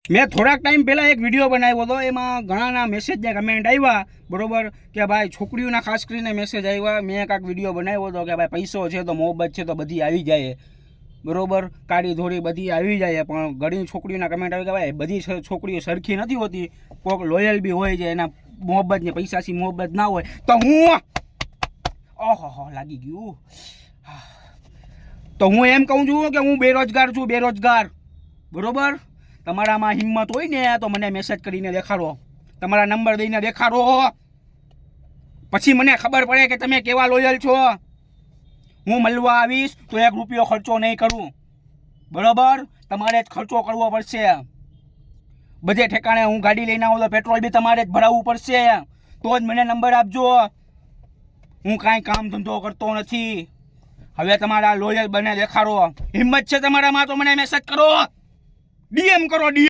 મેં થોડાક ટાઈમ પહેલાં એક વિડીયો બનાવ્યો હતો, એમાં ઘણાના મેસેજને કમેન્ટ આવ્યા, બરોબર, કે ભાઈ છોકરીઓના ખાસ કરીને મેસેજ આવ્યા. મેં કાંઈક વિડીયો બનાવ્યો હતો કે ભાઈ પૈસો છે તો મોહબ્બત છે તો બધી આવી જાય, બરોબર, કાળી ધોળી બધી આવી જાય, પણ ઘણી છોકરીઓના કમેન્ટ આવી કે ભાઈ બધી છોકરીઓ સરખી નથી હોતી, કોઈક લોયલ બી હોય છે, એના મોહબ્બત ને પૈસાથી મોહબ્બત ના હોય. તો હું ઓહો લાગી ગયું. તો હું એમ કહું છું કે હું બેરોજગાર છું, બેરોજગાર, બરોબર. તમારામાં હિંમત હોય ને તો મને મેસેજ કરીને દેખાડો, તમારા નંબર દઈને દેખાડો, પછી મને ખબર પડે કે તમે કેવા લોયલ છો. હું મળવા આવીશ તો 1 રૂપિયો ખર્ચો નહીં કરું, બરોબર. તમારે જ ખર્ચો કરવો પડશે. બધે ઠેકાણે હું ગાડી લઈને આવું તો પેટ્રોલ બી તમારે જ ભરાવવું પડશે, તો જ મને નંબર આપજો. હું કાંઈ કામ ધંધો કરતો નથી. હવે તમારા લોયલ બને દેખાડો. હિંમત છે તમારામાં તો મને મેસેજ કરો, ડીએમ કરો, ડીએમ.